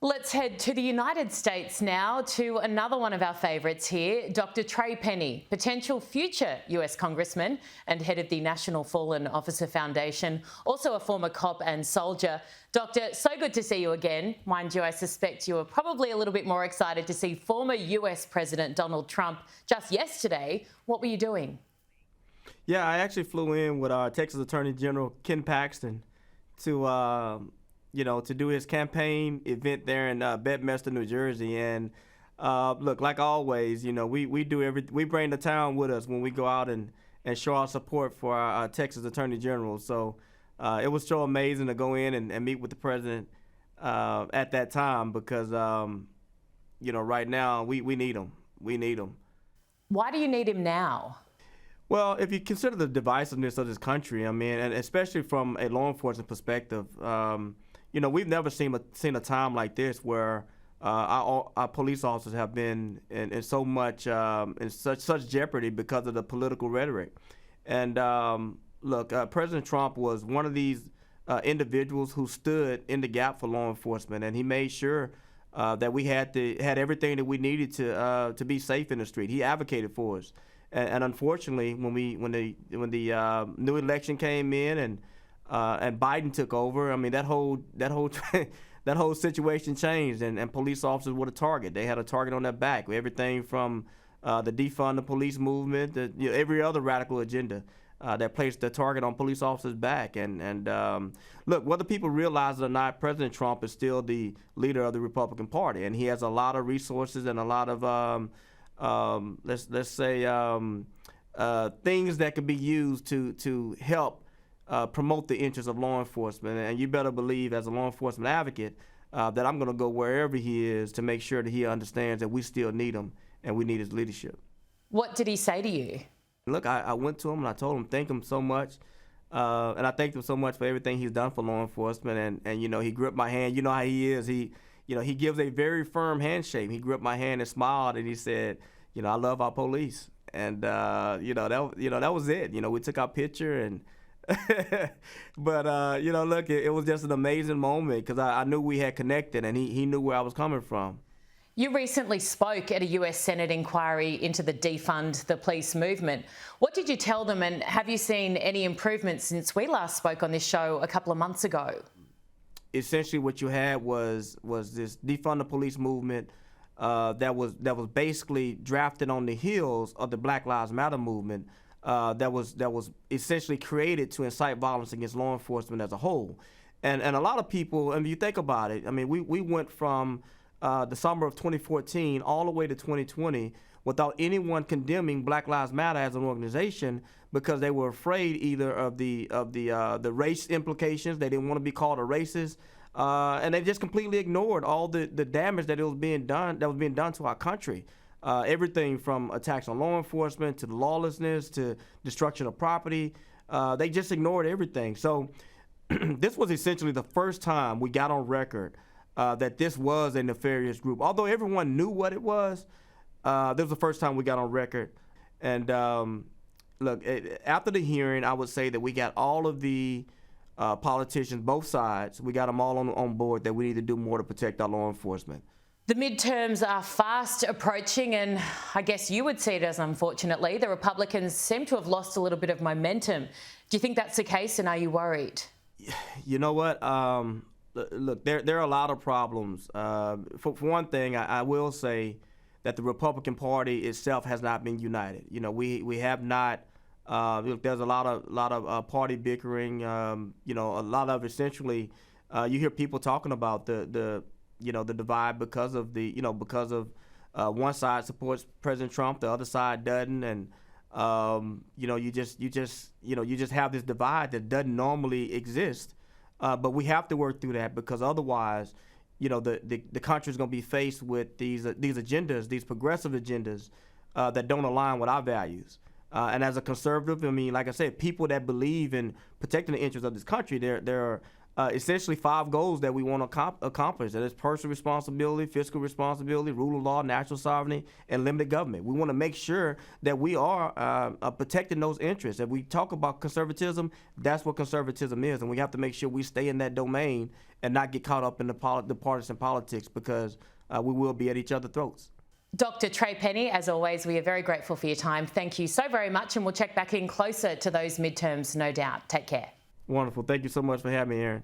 Let's head to the United States now to another one of our favourites here, Dr. Pennie, potential future US Congressman and head of the National Fallen Officer Foundation, also a former cop and soldier. Doctor, so good to see you again. Mind you, I suspect you were probably a little bit more excited to see former US President Donald Trump just yesterday. What were you doing? Yeah, I actually flew in with Texas Attorney General Ken Paxton to do his campaign event there in Bedminster, New Jersey. And look, like always, we bring the town with us when we go out and show our support for our Texas Attorney General. So it was so amazing to go in and meet with the president at that time because, right now we need him. We need him. Why do you need him now? Well, if you consider the divisiveness of this country, I mean, and especially from a law enforcement perspective, we've never seen a time like this where our police officers have been in so much in such jeopardy because of the political rhetoric. And President Trump was one of these individuals who stood in the gap for law enforcement, and he made sure that we had everything that we needed to be safe in the street. He advocated for us. And unfortunately, when the new election came in and Biden took over, I mean that whole that whole situation changed, and police officers were the target. They had a target on their back. Everything from the Defund the police movement, every other radical agenda that placed the target on police officers' back. And look, whether people realize it or not, President Trump is still the leader of the Republican Party, and he has a lot of resources and a lot of let's say things that could be used to help promote the interests of law enforcement. And you better believe, as a law enforcement advocate, that I'm going to go wherever he is to make sure that he understands that we still need him and we need his leadership. What did he say to you? Look, I went to him and I told him thank him so much. And I thanked him so much for everything he's done for law enforcement. And he gripped my hand. You know how he is. He gives a very firm handshake. He gripped my hand and smiled, and he said, I love our police. And that was it. We took our picture, and but look, it was just an amazing moment because I knew we had connected, and he knew where I was coming from. You recently spoke at a US Senate inquiry into the Defund the Police movement. What did you tell them, and have you seen any improvements since we last spoke on this show a couple of months ago? Essentially, what you had was this Defund the Police movement that was basically drafted on the heels of the Black Lives Matter movement that was essentially created to incite violence against law enforcement as a whole. And a lot of people, and if you think about it, I mean, we went from the summer of 2014 all the way to 2020 without anyone condemning Black Lives Matter as an organization because they were afraid either of the race implications. They didn't want to be called a racist. And they just completely ignored all the damage that was being done to our country. Everything from attacks on law enforcement to the lawlessness to destruction of property. They just ignored everything. So this was essentially the first time we got on record that this was a nefarious group. Although everyone knew what it was, this was the first time we got on record. And look, after the hearing, I would say that we got all of the politicians, both sides, we got them all on board that we need to do more to protect our law enforcement. The midterms are fast approaching, and I guess you would see it as, unfortunately, the Republicans seem to have lost a little bit of momentum. Do you think that's the case, and are you worried? You know what? Look, there are a lot of problems. For one thing, I will say that the Republican Party itself has not been united. We have not. Look, there's a lot of party bickering. A lot of essentially, you hear people talking about the divide because of one side supports President Trump, the other side doesn't, and you just have this divide that doesn't normally exist. But we have to work through that because otherwise, the country is going to be faced with these agendas, these progressive agendas that don't align with our values. And as a conservative, I mean, like I said, people that believe in protecting the interests of this country, there essentially 5 goals that we want to accomplish. That is personal responsibility, fiscal responsibility, rule of law, national sovereignty, and limited government. We want to make sure that we are protecting those interests. If we talk about conservatism, that's what conservatism is, and we have to make sure we stay in that domain and not get caught up in the partisan politics, because we will be at each other's throats. Dr. Trey Pennie, as always, we are very grateful for your time. Thank you so very much, and we'll check back in closer to those midterms, no doubt. Take care. Wonderful. Thank you so much for having me, Aaron.